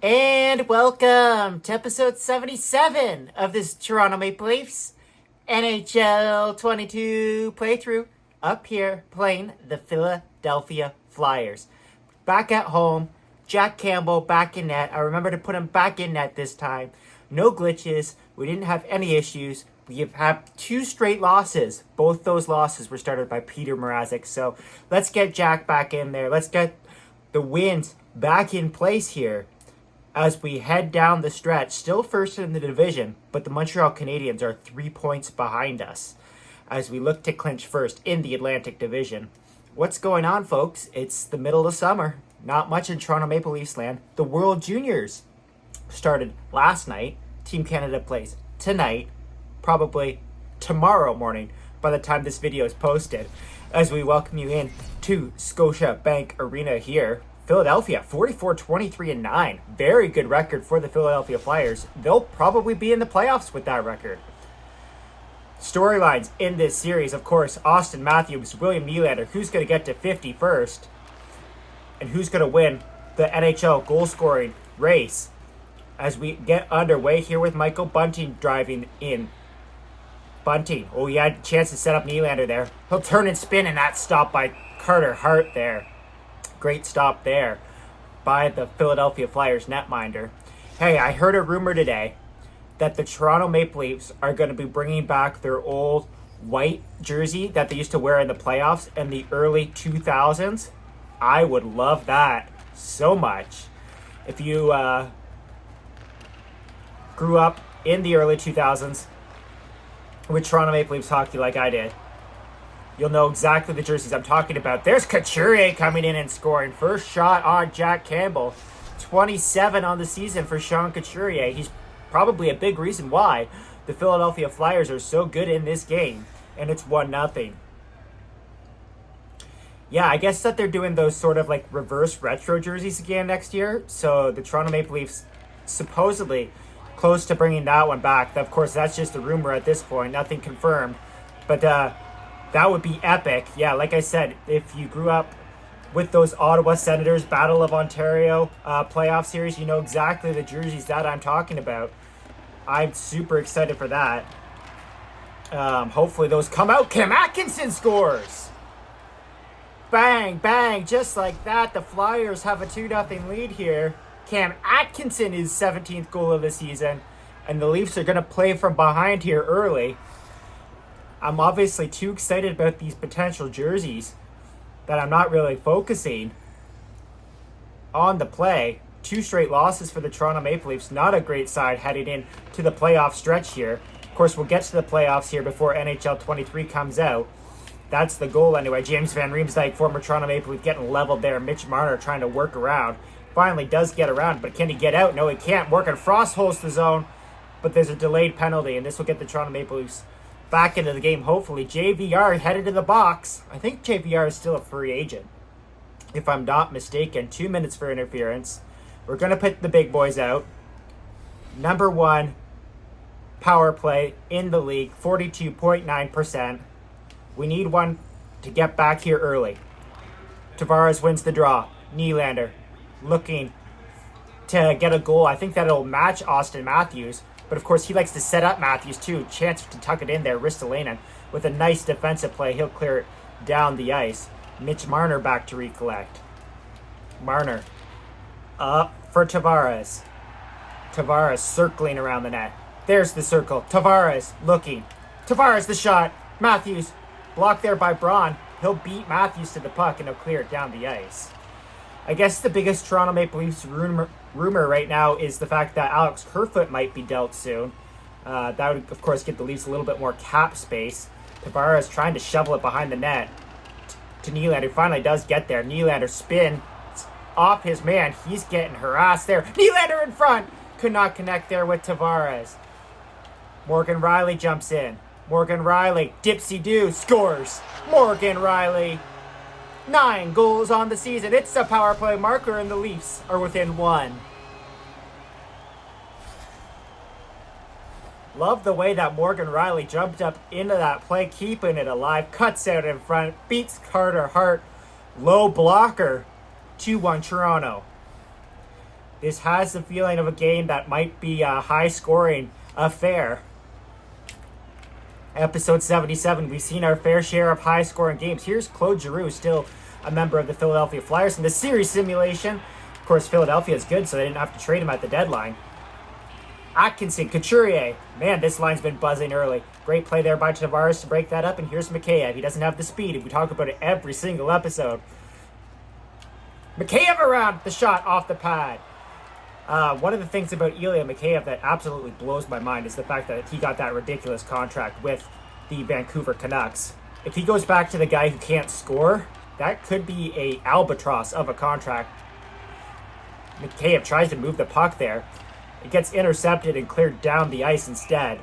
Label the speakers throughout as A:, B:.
A: And welcome to episode 77 of this Toronto Maple Leafs NHL 22 playthrough up here playing the Philadelphia Flyers. Back at home, Jack Campbell back in net. I remember to put him back in net this time. No glitches. We didn't have any issues. We have had 2 straight losses. Both those losses were started by Peter Mrazek. So let's get Jack back in there. Let's get the wins back in place here as we head down the stretch. Still first in the division, but the Montreal Canadiens are 3 points behind us as we look to clinch first in the Atlantic Division. What's going on, folks? It's the middle of summer. Not much in Toronto Maple Leafs land. The World Juniors started last night. Team Canada plays tonight, probably tomorrow morning by the time this video is posted, as we welcome you in to Scotiabank Arena here. Philadelphia, 44-23-9. Very good record for the Philadelphia Flyers. They'll probably be in the playoffs with that record. Storylines in this series, of course, Auston Matthews, William Nylander, who's going to get to 50 first, and who's going to win the NHL goal-scoring race as we get underway here with Michael Bunting driving in. Bunting, he had a chance to set up Nylander there. He'll turn and spin, and that stop by Carter Hart there. Great stop there by the Philadelphia Flyers netminder. Hey, I heard a rumor today that the Toronto Maple Leafs are going to be bringing back their old white jersey that they used to wear in the playoffs in the early 2000s. I would love that so much. If you grew up in the early 2000s with Toronto Maple Leafs hockey like I did, you'll know exactly the jerseys I'm talking about. There's Couturier coming in and scoring. First shot on Jack Campbell. 27 on the season for Sean Couturier. He's probably a big reason why the Philadelphia Flyers are so good in this game. And it's 1-0. Yeah, I guess that they're doing those sort of like reverse retro jerseys again next year. So the Toronto Maple Leafs supposedly close to bringing that one back. Of course, that's just a rumor at this point. Nothing confirmed. But that would be epic. Yeah, like I said, if you grew up with those Ottawa Senators Battle of Ontario playoff series, you know exactly the jerseys that I'm talking about. I'm super excited for that. Hopefully those come out. Cam Atkinson scores! Bang, bang, just like that. The Flyers have a 2-0 lead here. Cam Atkinson is 17th goal of the season, and the Leafs are going to play from behind here early. I'm obviously too excited about these potential jerseys that I'm not really focusing on the play. 2 straight losses for the Toronto Maple Leafs. Not a great side heading in to the playoff stretch here. Of course, we'll get to the playoffs here before NHL 23 comes out. That's the goal anyway. James Van Riemsdyk, former Toronto Maple Leaf, getting leveled there. Mitch Marner trying to work around. Finally does get around, but can he get out? No, he can't. Morgan Frost holds the zone, but there's a delayed penalty, and this will get the Toronto Maple Leafs back into the game, hopefully. JVR headed to the box. I think JVR is still a free agent, if I'm not mistaken. 2 minutes for interference. We're going to put the big boys out. Number 1 power play in the league, 42.9%. We need one to get back here early. Tavares wins the draw. Nylander looking to get a goal. I think that'll match Auston Matthews. But of course, he likes to set up Matthews too. Chance to tuck it in there. Ristolainen with a nice defensive play. He'll clear it down the ice. Mitch Marner back to recollect. Marner up for Tavares. Tavares circling around the net. There's the circle. Tavares looking. Tavares the shot. Matthews blocked there by Braun. He'll beat Matthews to the puck and he'll clear it down the ice. I guess the biggest Toronto Maple Leafs rumor right now is the fact that Alex Kerfoot might be dealt soon. That would, of course, give the Leafs a little bit more cap space. Tavares trying to shovel it behind the net to Nylander. Finally does get there. Nylander spin off his man. He's getting harassed there. Nylander in front. Could not connect there with Tavares. Morgan Rielly jumps in. Morgan Rielly, dipsy-do, scores. Morgan Rielly. 9 goals on the season. It's a power play marker, and the Leafs are within 1. Love the way that Morgan Rielly jumped up into that play, keeping it alive. Cuts out in front, beats Carter Hart. Low blocker. 2-1 Toronto. This has the feeling of a game that might be a high-scoring affair. Episode 77, we've seen our fair share of high-scoring games. Here's Claude Giroux, still a member of the Philadelphia Flyers in the series simulation. Of course, Philadelphia is good, so they didn't have to trade him at the deadline. Atkinson, Couturier. Man, this line's been buzzing early. Great play there by Tavares to break that up, and here's Mikheyev. He doesn't have the speed. We talk about it every single episode. Mikheyev around the shot off the pad. One of the things about Ilya Mikheyev that absolutely blows my mind is the fact that he got that ridiculous contract with the Vancouver Canucks. If he goes back to the guy who can't score, that could be a albatross of a contract. Mikheyev tries to move the puck there. It gets intercepted and cleared down the ice instead,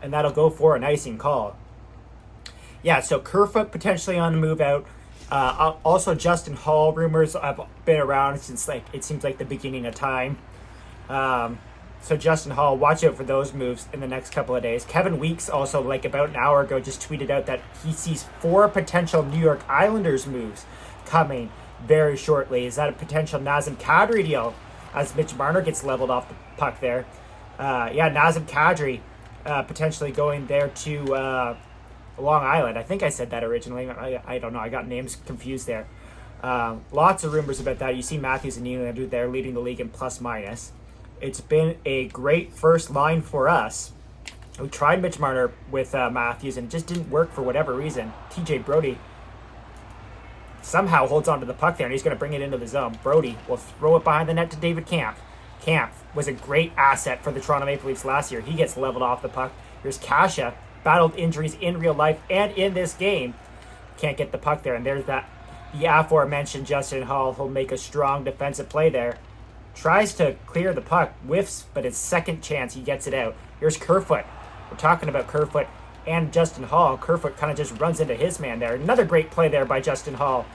A: and that'll go for an icing call. Yeah, so Kerfoot potentially on the move out. Also, Justin Hall rumors have been around since it seems like the beginning of time. So Justin Hall, watch out for those moves in the next couple of days. Kevin Weeks also, about an hour ago, just tweeted out that he sees 4 potential New York Islanders moves coming very shortly. Is that a potential Nazem Kadri deal as Mitch Marner gets leveled off the puck there? Nazem Kadri potentially going there to Long Island. I think I said that originally. I don't know. I got names confused there. Lots of rumors about that. You see Matthews and Nylander there leading the league in plus minus. It's been a great first line for us. We tried Mitch Marner with Matthews and it just didn't work for whatever reason. TJ Brody somehow holds onto the puck there and he's going to bring it into the zone. Brody will throw it behind the net to David Kampf. Kampf was a great asset for the Toronto Maple Leafs last year. He gets leveled off the puck. Here's Kasha, battled injuries in real life and in this game. Can't get the puck there. And there's the aforementioned Justin Hall. He'll make a strong defensive play there. Tries to clear the puck, whiffs, but his second chance, he gets it out. Here's Kerfoot. We're talking about Kerfoot and Justin Hall. Kerfoot kind of just runs into his man there. Another great play there by Justin Hall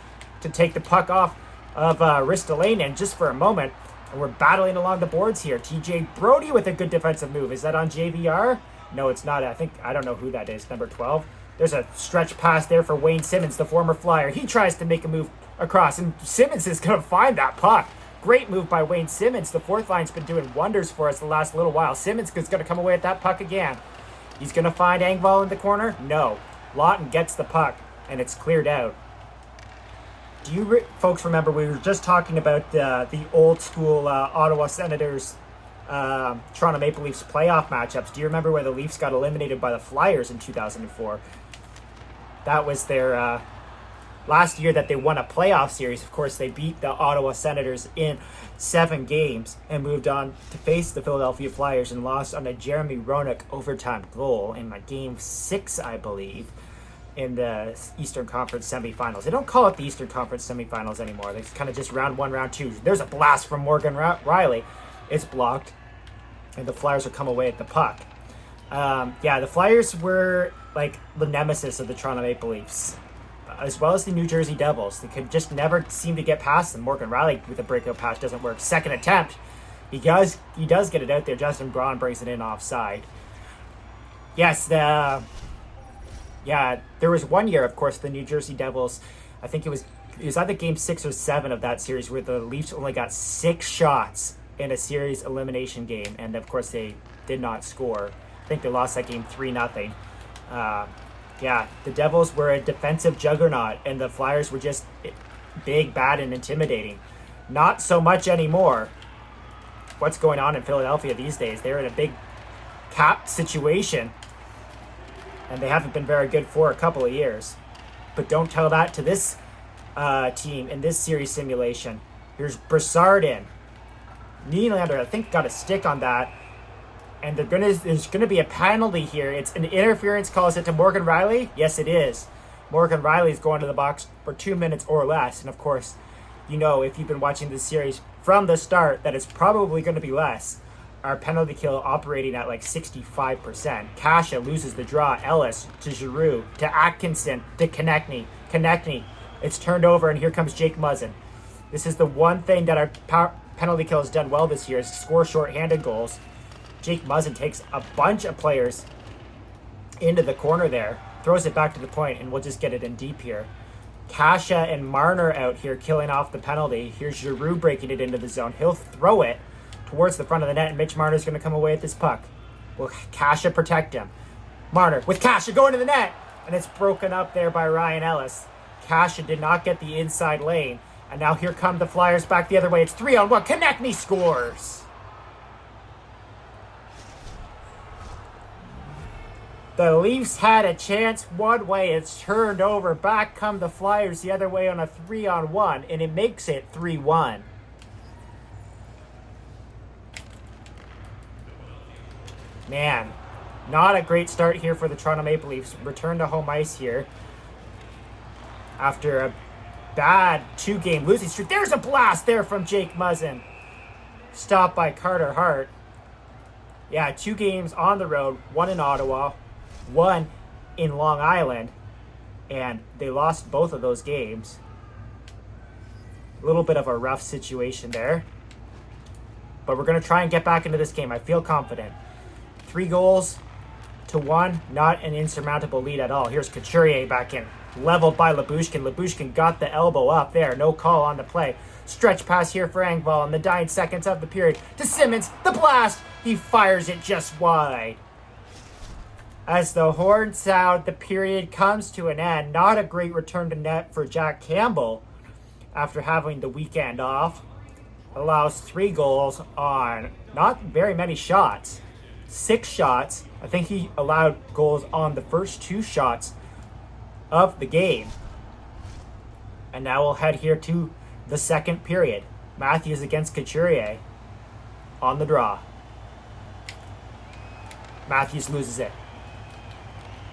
A: to take the puck off of Ristolainen just for a moment. And we're battling along the boards here. TJ Brody with a good defensive move. Is that on JVR? No, it's not. I don't know who that is. Number 12. There's a stretch pass there for Wayne Simmons, the former Flyer. He tries to make a move across, and Simmons is going to find that puck. Great move by Wayne Simmons. The fourth line's been doing wonders for us the last little while. Simmons is going to come away with that puck again. He's going to find Engvall in the corner? No. Lawton gets the puck, and it's cleared out. Do you folks remember we were just talking about the old school Ottawa Senators, Toronto Maple Leafs playoff matchups? Do you remember where the Leafs got eliminated by the Flyers in 2004? That was their last year that they won a playoff series. Of course, they beat the Ottawa Senators in 7 games and moved on to face the Philadelphia Flyers and lost on a Jeremy Roenick overtime goal in Game 6, I believe, in the Eastern Conference semifinals. They don't call it the Eastern Conference semifinals anymore. It's kind of just round 1, round 2. There's a blast from Morgan Riley. It's blocked, and the Flyers will come away at the puck. The Flyers were like the nemesis of the Toronto Maple Leafs, as well as the New Jersey Devils. They could just never seem to get past them. Morgan Riley with a breakout pass doesn't work. Second attempt, he does get it out there. Justin Braun brings it in offside. Yes, there was one year, of course, the New Jersey Devils, I think it was either Game 6 or 7 of that series where the Leafs only got 6 shots in a series elimination game, and of course they did not score. I think they lost that game 3-0. The Devils were a defensive juggernaut, and the Flyers were just big, bad, and intimidating. Not so much anymore. What's going on in Philadelphia these days? They're in a big cap situation, and they haven't been very good for a couple of years. But don't tell that to this team in this series simulation. Here's Brassard in. Nylander, I think, got a stick on that. And there's going to be a penalty here. It's an interference call. Is it to Morgan Riley? Yes, it is. Morgan Riley is going to the box for 2 minutes or less. And, of course, if you've been watching this series from the start, that it's probably going to be less. Our penalty kill operating at 65%. Kasha loses the draw. Ellis to Giroux to Atkinson to Konechny. It's turned over, and here comes Jake Muzzin. This is the one thing that our penalty kill has done well this year, is score shorthanded goals. Jake Muzzin takes a bunch of players into the corner there, throws it back to the point, and we'll just get it in deep here. Kasha and Marner out here killing off the penalty. Here's Giroux breaking it into the zone. He'll throw it, towards the front of the net, and Mitch Marner's going to come away with this puck. Will Kasha protect him? Marner with Kasha going to the net, and it's broken up there by Ryan Ellis. Kasha did not get the inside lane, and now here come the Flyers back the other way. It's 3-on-1. Konecny scores. The Leafs had a chance one way. It's turned over. Back come the Flyers the other way on a 3-on-1, and it makes it 3-1. Man, not a great start here for the Toronto Maple Leafs. Return to home ice here after a bad 2-game losing streak. There's a blast there from Jake Muzzin. Stopped by Carter Hart. Yeah, 2 games on the road, 1 in Ottawa, 1 in Long Island, and they lost both of those games. A little bit of a rough situation there. But we're going to try and get back into this game. I feel confident. 3-1, not an insurmountable lead at all. Here's Couturier back in. Leveled by Lyubushkin. Lyubushkin got the elbow up there. No call on the play. Stretch pass here for Engvall in the dying seconds of the period. To Simmons. The blast. He fires it just wide. As the horn sound, the period comes to an end. Not a great return to net for Jack Campbell after having the weekend off. Allows 3 goals on not very many shots. 6 shots. I think he allowed goals on the first 2 shots of the game. And now we'll head here to the second period. Matthews against Couturier on the draw. Matthews loses it.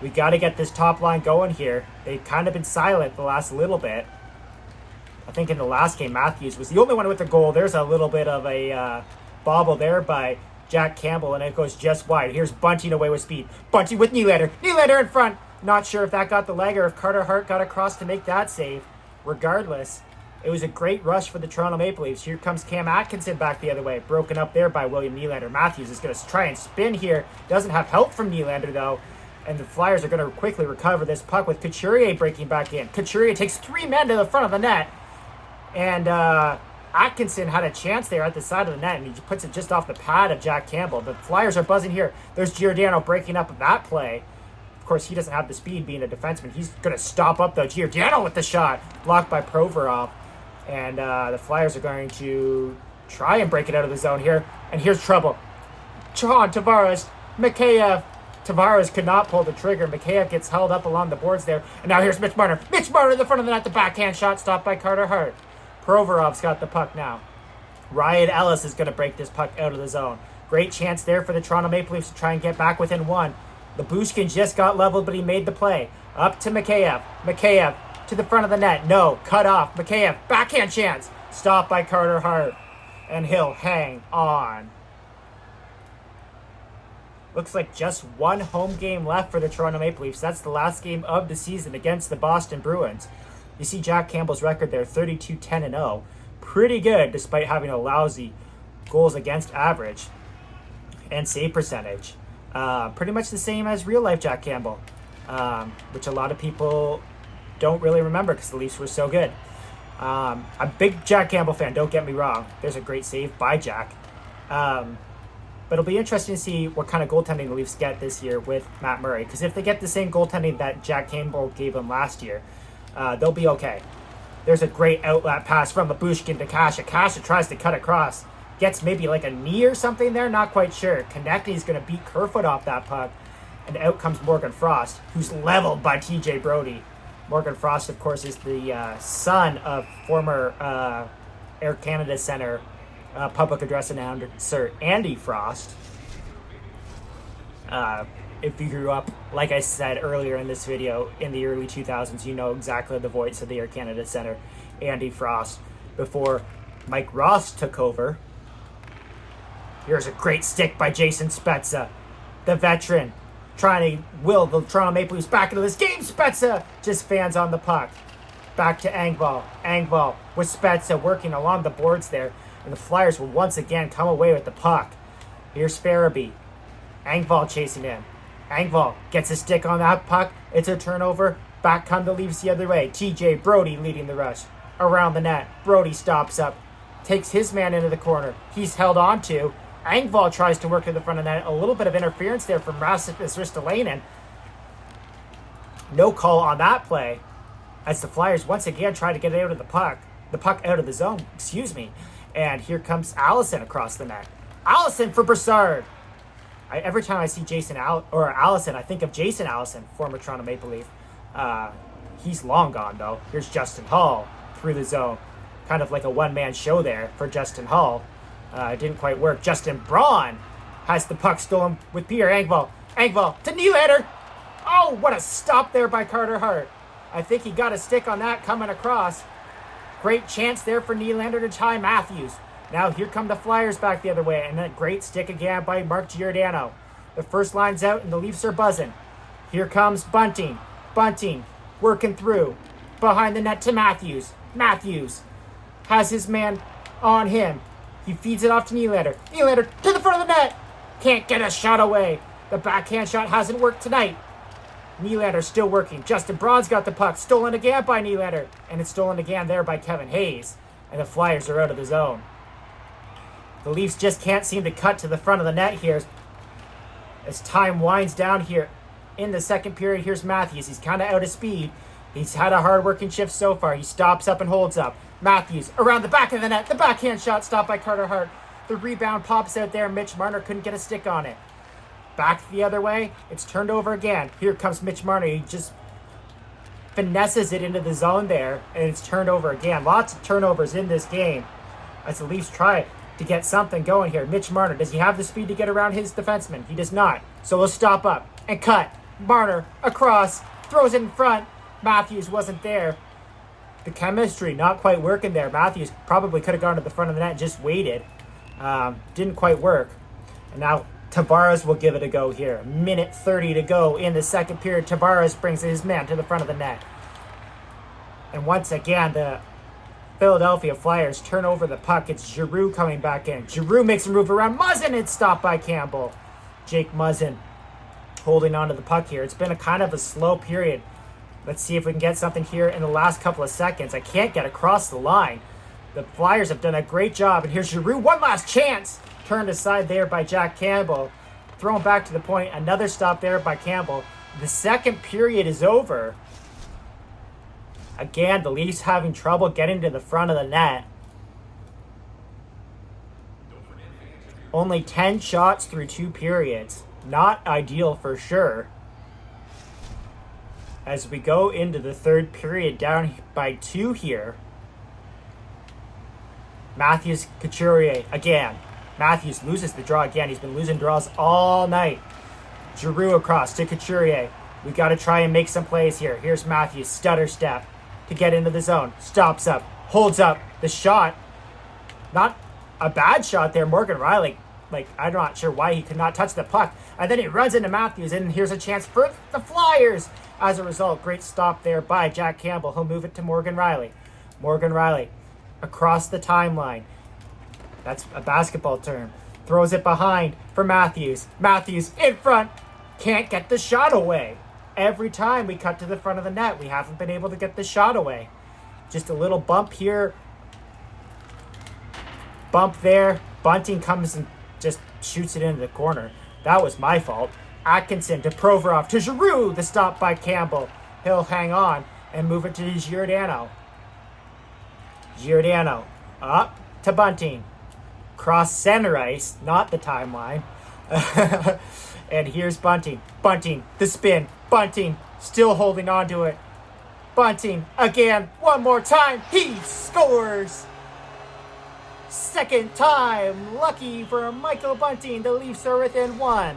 A: We got to get this top line going here. They've kind of been silent the last little bit. I think in the last game, Matthews was the only one with a goal. There's a little bit of a bobble there by Jack Campbell, and it goes just wide. Here's Bunting away with speed. Bunting with Nylander. Nylander in front. Not sure if that got the leg or if Carter Hart got across to make that save. Regardless, it was a great rush for the Toronto Maple Leafs. Here comes Cam Atkinson back the other way. Broken up there by William Nylander. Matthews is going to try and spin here. Doesn't have help from Nylander, though. And the Flyers are going to quickly recover this puck with Couturier breaking back in. Couturier takes 3 men to the front of the net. And Atkinson had a chance there at the side of the net, and he puts it just off the pad of Jack Campbell. The Flyers are buzzing here. There's Giordano breaking up that play. Of course, he doesn't have the speed being a defenseman. He's going to stop up, though. Giordano with the shot. Blocked by Provorov. And the Flyers are going to try and break it out of the zone here. And here's trouble. John Tavares. Mikheyev. Tavares could not pull the trigger. Mikheyev gets held up along the boards there. And now here's Mitch Marner. Mitch Marner in the front of the net. The backhand shot stopped by Carter Hart. Provorov's got the puck now. Ryan Ellis is going to break this puck out of the zone. Great chance there for the Toronto Maple Leafs to try and get back within 1. Lyubushkin just got leveled, but he made the play. Up to Mikheyev. Mikheyev to the front of the net. No, cut off. Mikheyev, backhand chance. Stopped by Carter Hart. And he'll hang on. Looks like just 1 home game left for the Toronto Maple Leafs. That's the last game of the season against the Boston Bruins. You see Jack Campbell's record there, 32-10-0. Pretty good despite having a lousy goals against average and save percentage. Pretty much the same as real life Jack Campbell, which a lot of people don't really remember because the Leafs were so good. I'm a big Jack Campbell fan, don't get me wrong. There's a great save by Jack. But it'll be interesting to see what kind of goaltending the Leafs get this year with Matt Murray. Because if they get the same goaltending that Jack Campbell gave them last year, they'll be okay. There's a great outlet pass from Lyubushkin to Kasha. Kasha tries to cut across. Gets maybe like a knee or something there, not quite sure. Konecny's going to beat Kerfoot off that puck. And out comes Morgan Frost, who's leveled by TJ Brody. Morgan Frost, of course, is the son of former Air Canada Centre public address announcer Andy Frost. If you grew up, like I said earlier in this video, in the early 2000s, you know exactly the voice of the Air Canada Centre, Andy Frost, before Mike Ross took over. Here's a great stick by Jason Spezza, the veteran, trying to will the Toronto Maple Leafs back into this game. Spezza just fans on the puck. Back to Engvall. Engvall with Spezza working along the boards there. And the Flyers will once again come away with the puck. Here's Farabee. Engvall chasing him. Engvall gets a stick on that puck. It's a turnover. Back come the Leafs the other way. TJ Brody leading the rush. Around the net. Brody stops up. takes his man into the corner. He's held on to. Engvall tries to work to the front of the net. A little bit of interference there from Rasmus Ristolainen. No call on that play as the Flyers once again try to get it out of the puck out of the zone, excuse me. And here comes Allison across the net. Allison for Brassard. Every time I see Allison, I think of Jason Allison, former Toronto Maple Leaf. He's long gone, though. Here's Justin Hall through the zone. Kind of like a one-man show there for Justin Hall. It didn't quite work. Justin Braun has the puck stolen with Peter Engvall. Engvall to Nylander. Oh, what a stop there by Carter Hart. I think he got a stick on that coming across. Great chance there for Nylander to tie Matthews. Now here come the Flyers back the other way, and a great stick again by Mark Giordano. The first line's out, and the Leafs are buzzing. Here comes Bunting. Bunting working through. Behind the net to Matthews. Matthews has his man on him. He feeds it off to Nylander. Nylander to the front of the net. Can't get a shot away. The backhand shot hasn't worked tonight. Nylander still working. Justin Braun's got the puck. Stolen again by Nylander. And it's stolen again there by Kevin Hayes. And the Flyers are out of the zone. The Leafs just can't seem to cut to the front of the net here. As time winds down here in the second period, here's Matthews. He's kind of out of speed. He's had a hard-working shift so far. He stops up and holds up. Matthews around the back of the net. The backhand shot stopped by Carter Hart. The rebound pops out there. Mitch Marner couldn't get a stick on it. Back the other way. It's turned over again. Here comes Mitch Marner. He just finesses it into the zone there, and it's turned over again. Lots of turnovers in this game as the Leafs try to get something going here. Mitch Marner, does he have the speed to get around his defenseman? He does not. So we'll stop up and cut. Marner across, throws it in front. Matthews wasn't there. The chemistry not quite working there. Matthews probably could have gone to the front of the net and just waited. Didn't quite work. And now Tavares will give it a go here. Minute 30 to go in the second period. Tavares brings his man to the front of the net. And once again, the Philadelphia Flyers turn over the puck. It's Giroux coming back in. Giroux makes a move around Muzzin. It's stopped by Campbell. Jake Muzzin holding on to the puck here. It's been a kind of a slow period. Let's see if we can get something here in the last couple of seconds. I can't get across the line. The Flyers have done a great job. And here's Giroux. One last chance. Turned aside there by Jack Campbell. Thrown back to the point. Another stop there by Campbell. The second period is over. Again, the Leafs having trouble getting to the front of the net. Only 10 shots through 2 periods. Not ideal for sure. As we go into the third period, down by 2 here. Matthews Couturier again. Matthews loses the draw again. He's been losing draws all night. Giroux across to Couturier. We got to try and make some plays here. Here's Matthews, stutter step to get into the zone. Stops up, holds up the shot. Not a bad shot there. Morgan Riley, I'm not sure why he could not touch the puck. And then he runs into Matthews, and here's a chance for the Flyers. As a result, great stop there by Jack Campbell. He'll move it to Morgan Riley. Morgan Riley across the timeline. That's a basketball term. Throws it behind for Matthews. Matthews in front. Can't get the shot away. Every time we cut to the front of the net, we haven't been able to get the shot away. Just a little bump here. Bump there. Bunting comes and just shoots it into the corner. That was my fault. Atkinson to Provorov to Giroux. The stop by Campbell. He'll hang on and move it to Giordano. Giordano up to Bunting. Cross center ice, not the timeline. And here's Bunting. Bunting, the spin. Bunting still holding on to it. Bunting again, one more time. He scores! Second time. Lucky for Michael Bunting. The Leafs are within 1.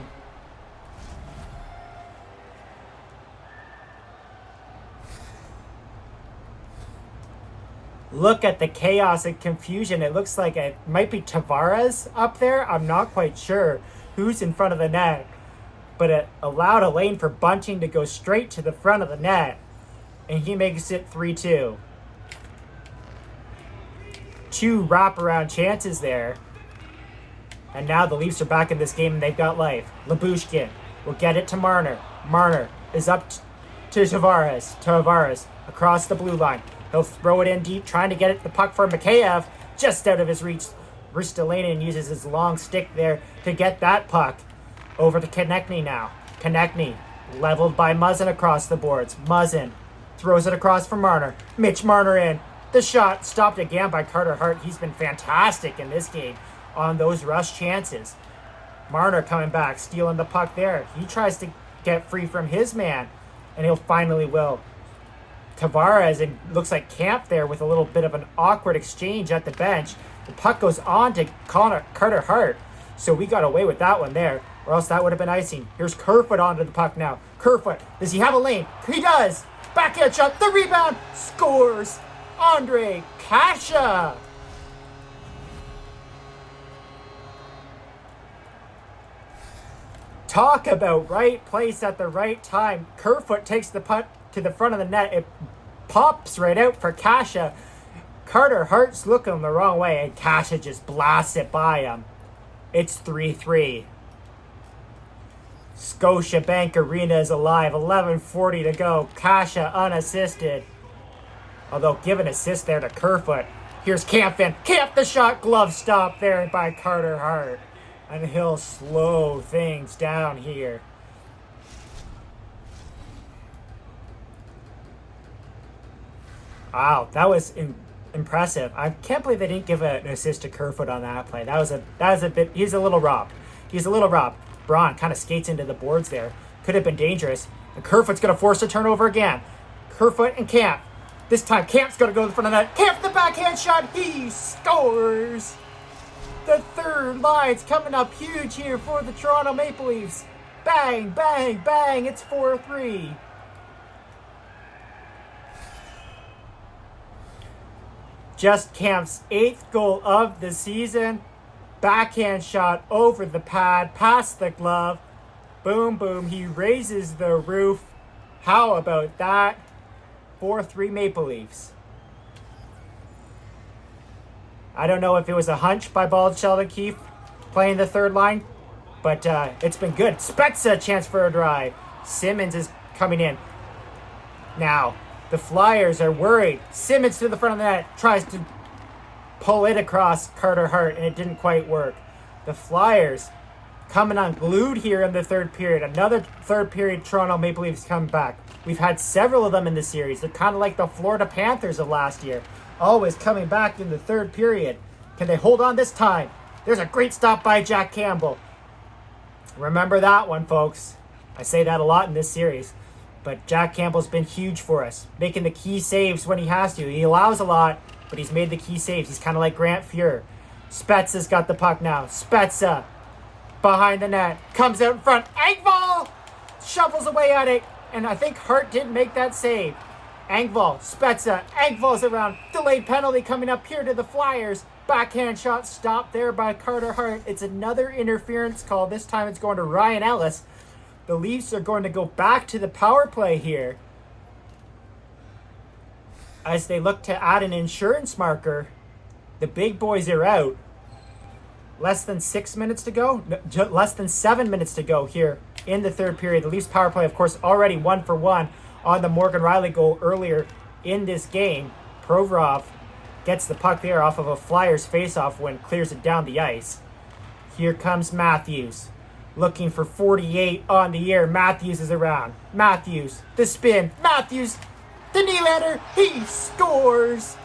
A: Look at the chaos and confusion. It looks like it might be Tavares up there. I'm not quite sure who's in front of the net. But it allowed a lane for Bunting to go straight to the front of the net. And he makes it 3-2. 2 wraparound chances there. And now the Leafs are back in this game and they've got life. Lyubushkin will get it to Marner. Marner is up to Tavares. Tavares across the blue line. He'll throw it in deep, trying to get it the puck for Mikheyev. just out of his reach. Ristolainen uses his long stick there to get that puck over to Konechny now. Konechny leveled by Muzzin across the boards. Muzzin throws it across for Marner. Mitch Marner in. The shot stopped again by Carter Hart. He's been fantastic in this game on those rush chances. Marner coming back, stealing the puck there. He tries to get free from his man, and he'll finally will. Tavares, and looks like Camp there with a little bit of an awkward exchange at the bench. The puck goes on to Carter Hart, so we got away with that one there, or else that would have been icing. Here's Kerfoot onto the puck now. Kerfoot, does he have a lane? He does! Backhand shot, the rebound, scores! Ondrej Kase! Talk about right place at the right time. Kerfoot takes the puck to the front of the net. It pops right out for Kase. Carter Hart's looking the wrong way, and Kase just blasts it by him. It's 3-3. Scotiabank Arena is alive. 11:40 to go. Kase unassisted. Although, give an assist there to Kerfoot. Here's Kampf. Camp the shot. Glove stop there by Carter Hart. And he'll slow things down here. Wow, that was impressive. I can't believe they didn't give an assist to Kerfoot on that play. That was a bit. He's a little robbed. Braun kind of skates into the boards there. Could have been dangerous. And Kerfoot's going to force a turnover again. Kerfoot and Camp. This time Camp's going to go to the front of the net. Camp the backhand shot. He scores. The third line's coming up huge here for the Toronto Maple Leafs. Bang, bang, bang. It's 4-3. Just Camp's 8th goal of the season. Backhand shot over the pad, past the glove. Boom, boom. He raises the roof. How about that? 4-3 Maple Leafs. I don't know if it was a hunch by Bald Sheldon Keefe playing the third line, but it's been good. Spezza, chance for a drive. Simmons is coming in. Now, the Flyers are worried. Simmons to the front of the net, tries to pull it across Carter Hart, and it didn't quite work. The Flyers coming unglued here in the third period. Another third period Toronto Maple Leafs come back. We've had several of them in this series. They're kind of like the Florida Panthers of last year. Always coming back in the third period. Can they hold on this time? There's a great stop by Jack Campbell. Remember that one, folks. I say that a lot in this series. But Jack Campbell's been huge for us. Making the key saves when he has to. He allows a lot, but he's made the key saves. He's kind of like Grant Fuhr. Spezza's got the puck now. Spezza behind the net. Comes out in front. Engvall shovels away at it. And I think Hart didn't make that save. Engvall, Spezza, Engvall's around. Delayed penalty coming up here to the Flyers. Backhand shot stopped there by Carter Hart. It's another interference call. This time it's going to Ryan Ellis. The Leafs are going to go back to the power play here as they look to add an insurance marker. The big boys are out. Less than 6 minutes to go. No, less than 7 minutes to go here in the third period. The Leafs power play, of course, already 1-for-1 on the Morgan Rielly goal earlier in this game. Provorov gets the puck there off of a Flyers faceoff when clears it down the ice. Here comes Matthews. Looking for 48 on the air. Matthews is around. Matthews, the spin. Matthews, the Nylander. He scores.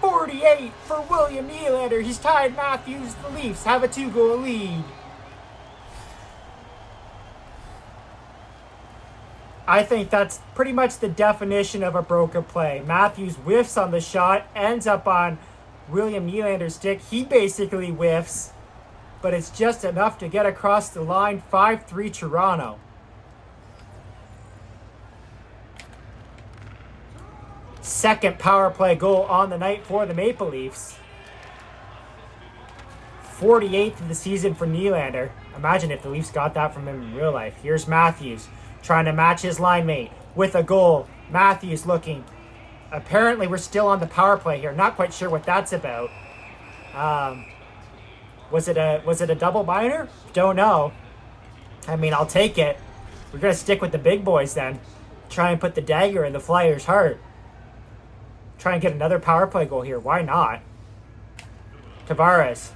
A: 48 for William Nylander. He's tied Matthews. The Leafs have a 2-goal lead. I think that's pretty much the definition of a broken play. Matthews whiffs on the shot, ends up on William Nylander's stick. He basically whiffs, but it's just enough to get across the line. 5-3 Toronto. Second power play goal on the night for the Maple Leafs. 48th of the season for Nylander. Imagine if the Leafs got that from him in real life. Here's Matthews trying to match his line mate with a goal. Matthews looking. Apparently we're still on the power play here. Not quite sure what that's about. Was it a double minor? Don't know. I mean, I'll take it. We're going to stick with the big boys then. Try and put the dagger in the Flyers' heart. Try and get another power play goal here. Why not? Tavares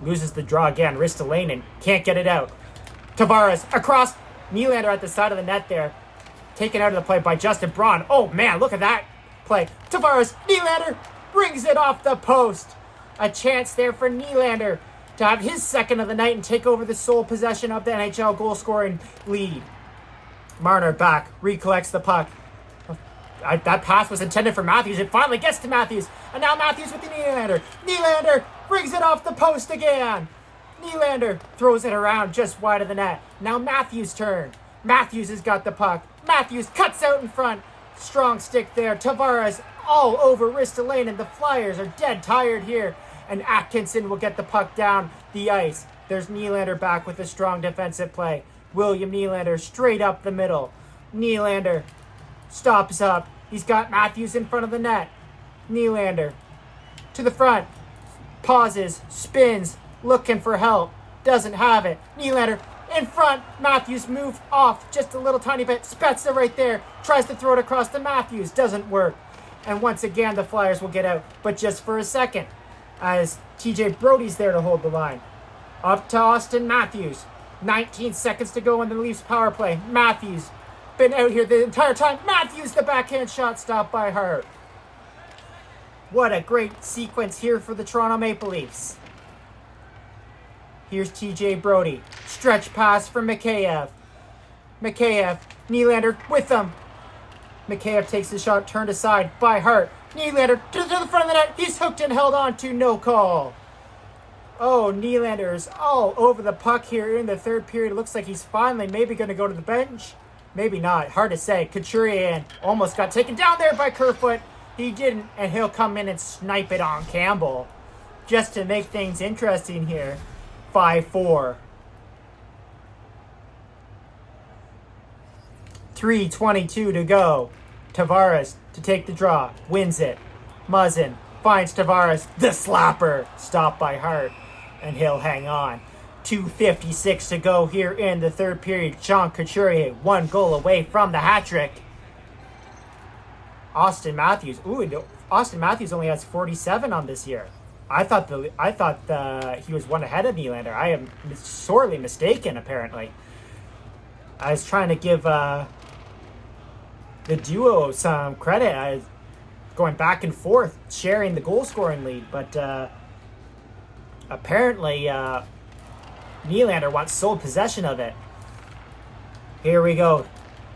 A: loses the draw again. Ristolainen can't get it out. Tavares across. Nylander at the side of the net there. Taken out of the play by Justin Braun. Oh man, look at that play. Tavares, Nylander brings it off the post. A chance there for Nylander to have his second of the night and take over the sole possession of the NHL goal scoring lead. Marner back, recollects the puck. That pass was intended for Matthews. It finally gets to Matthews. And now Matthews with the Nylander. Nylander brings it off the post again. Nylander throws it around just wide of the net. Now Matthews' turn. Matthews has got the puck. Matthews cuts out in front. Strong stick there. Tavares all over Ristolainen. The Flyers are dead tired here. And Atkinson will get the puck down the ice. There's Nylander back with a strong defensive play. William Nylander straight up the middle. Nylander stops up. He's got Matthews in front of the net. Nylander to the front. Pauses. Spins. Looking for help. Doesn't have it. Nylander in front. Matthews moved off just a little tiny bit. Spezza right there. Tries to throw it across to Matthews. Doesn't work. And once again, the Flyers will get out. But just for a second. As TJ Brody's there to hold the line. Up to Austin Matthews. 19 seconds to go in the Leafs power play. Matthews been out here the entire time. Matthews, the backhand shot stopped by Hart. What a great sequence here for the Toronto Maple Leafs. Here's TJ Brody. Stretch pass for Mikheyev. Mikheyev. Nylander with them. Mikheyev takes the shot turned aside by Hart. Nylander to the front of the net. He's hooked and held on to. No call. Oh, Nylander's all over the puck here in the third period. Looks like he's finally maybe going to go to the bench. Maybe not. Hard to say. Couturier almost got taken down there by Kerfoot. He didn't, and he'll come in and snipe it on Campbell. Just to make things interesting here. 5-4. 3:22 to go. Tavares to take the draw. Wins it. Muzzin finds Tavares. The slapper. Stopped by Hart. And he'll hang on. 2:56 to go here in the third period. Sean Couturier, 1 goal away from the hat trick. Austin Matthews. Austin Matthews only has 47 on this year. I thought he was one ahead of Nylander. I am sorely mistaken, apparently. I was trying to give the duo some credit. I was going back and forth, sharing the goal-scoring lead. But apparently Nylander wants sole possession of it. Here we go.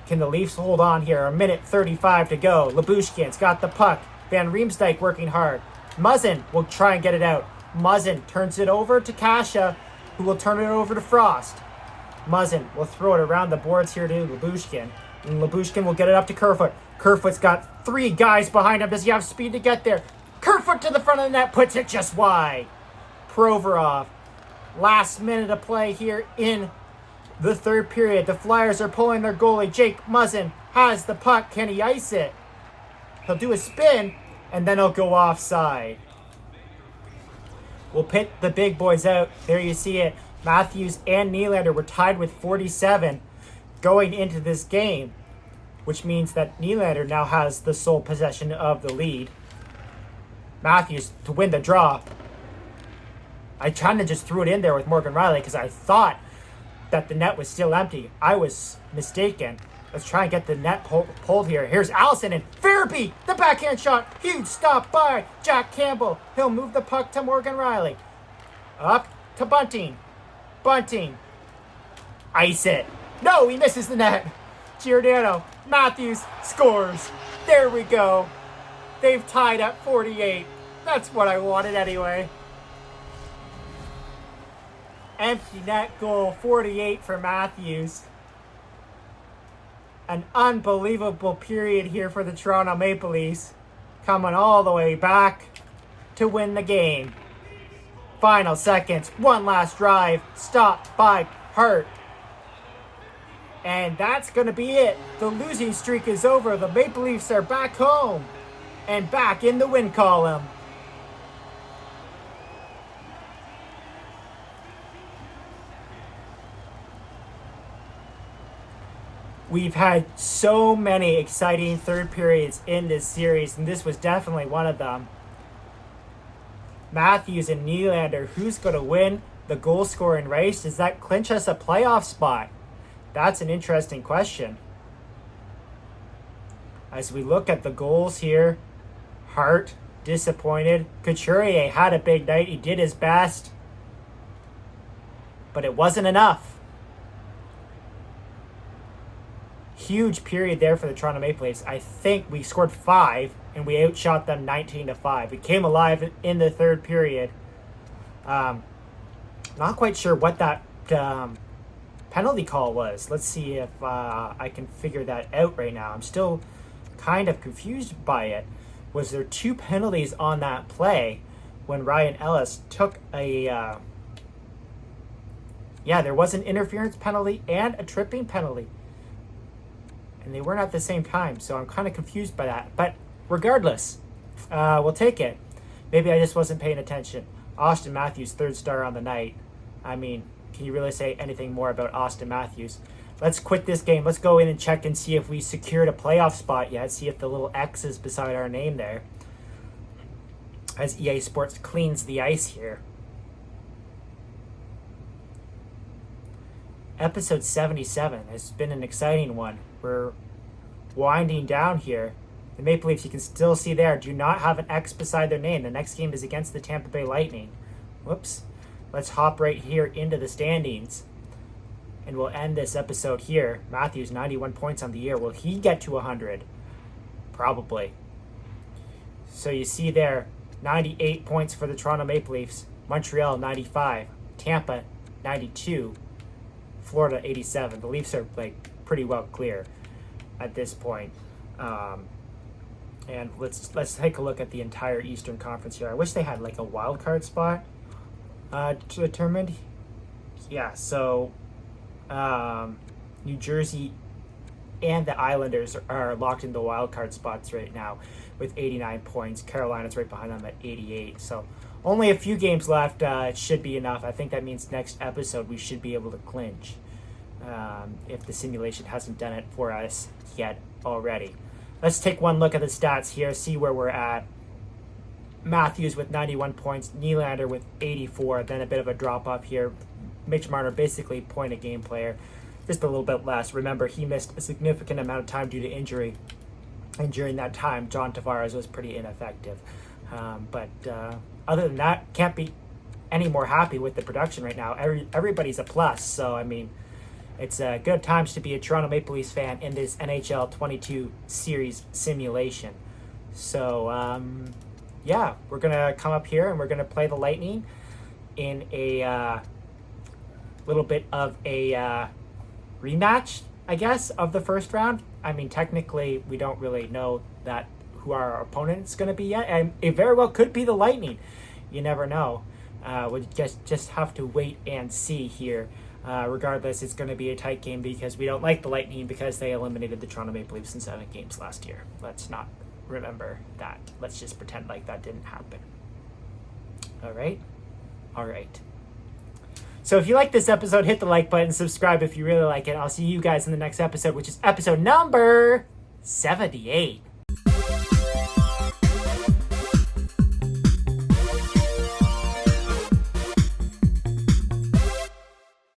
A: Can the Leafs hold on here? A minute 35 to go. Lyubushkin's got the puck. Van Riemsdyk working hard. Muzzin will try and get it out. Muzzin turns it over to Kasha, who will turn it over to Frost. Muzzin will throw it around the boards here to Lyubushkin. And Lyubushkin will get it up to Kerfoot. Kerfoot's got 3 guys behind him. Does he have speed to get there? Kerfoot to the front of the net, puts it just wide. Provorov. Last minute of play here in the third period. The Flyers are pulling their goalie. Jake Muzzin has the puck. Can he ice it? He'll do a spin, and then he'll go offside. We'll pit the big boys out. There you see it. Matthews and Nylander were tied with 47 going into this game, which means that Nylander now has the sole possession of the lead. Matthews to win the draw. I kind of just threw it in there with Morgan Rielly because I thought that the net was still empty. I was mistaken. Let's try and get the net pulled here. Here's Allison and Farabee. The backhand shot. Huge stop by Jack Campbell. He'll move the puck to Morgan Rielly. Up to Bunting. Bunting. Ice it. No, he misses the net. Giordano. Matthews scores. There we go. They've tied at 48. That's what I wanted anyway. Empty net goal, 48 for Matthews. An unbelievable period here for the Toronto Maple Leafs. Coming all the way back to win the game. Final seconds, one last drive, stopped by Hart. And that's going to be it. The losing streak is over. The Maple Leafs are back home and back in the win column. We've had so many exciting third periods in this series, and this was definitely one of them. Matthews and Nylander, who's going to win the goal scoring race? Does that clinch us a playoff spot? That's an interesting question. As we look at the goals here, Hart disappointed. Couturier had a big night. He did his best, but it wasn't enough. Huge period there for the Toronto Maple Leafs. I think we scored 5 and we outshot them 19-5. We came alive in the third period. Not quite sure what that penalty call was. Let's see if I can figure that out right now. I'm still kind of confused by it. Was there 2 penalties on that play when Ryan Ellis took a... there was an interference penalty and a tripping penalty. And they weren't at the same time, so I'm kind of confused by that. But regardless, we'll take it. Maybe I just wasn't paying attention. Austin Matthews, 3rd star on the night. I mean, can you really say anything more about Austin Matthews? Let's quit this game. Let's go in and check and see if we secured a playoff spot yet. See if the little X is beside our name there. As EA Sports cleans the ice here. Episode 77 has been an exciting one. We're winding down here. The Maple Leafs, you can still see there, do not have an X beside their name. The next game is against the Tampa Bay Lightning. Whoops. Let's hop right here into the standings. And we'll end this episode here. Matthews, 91 points on the year. Will he get to 100? Probably. So you see there, 98 points for the Toronto Maple Leafs. Montreal, 95. Tampa, 92. Florida, 87. The Leafs are pretty well clear at this point. And let's take a look at the entire Eastern Conference here. I wish they had a wild card spot determined. Yeah, so New Jersey and the Islanders are locked in the wild card spots right now with 89 points. Carolina's right behind them at 88. So only a few games left. It should be enough. I think that means next episode we should be able to clinch if the simulation hasn't done it for us yet already. Let's take one look at the stats here, see where we're at. Matthews with 91 points, Nylander with 84, then a bit of a drop-off here. Mitch Marner, basically point-a-game player, just a little bit less. Remember, he missed a significant amount of time due to injury, and during that time, John Tavares was pretty ineffective. But other than that, can't be any more happy with the production right now. Everybody's a plus, so, I mean, it's good times to be a Toronto Maple Leafs fan in this NHL 22 series simulation. So, yeah, we're going to come up here and we're going to play the Lightning in a little bit of a rematch, I guess, of the first round. I mean, technically, we don't really know that who our opponent's going to be yet, and it very well could be the Lightning. You never know. We'll just have to wait and see here. Regardless, it's going to be a tight game because we don't like the Lightning because they eliminated the Toronto Maple Leafs in 7 games last year. Let's not remember that. Let's just pretend like that didn't happen. All right? All right. So if you like this episode, hit the like button, subscribe if you really like it. I'll see you guys in the next episode, which is episode number 78.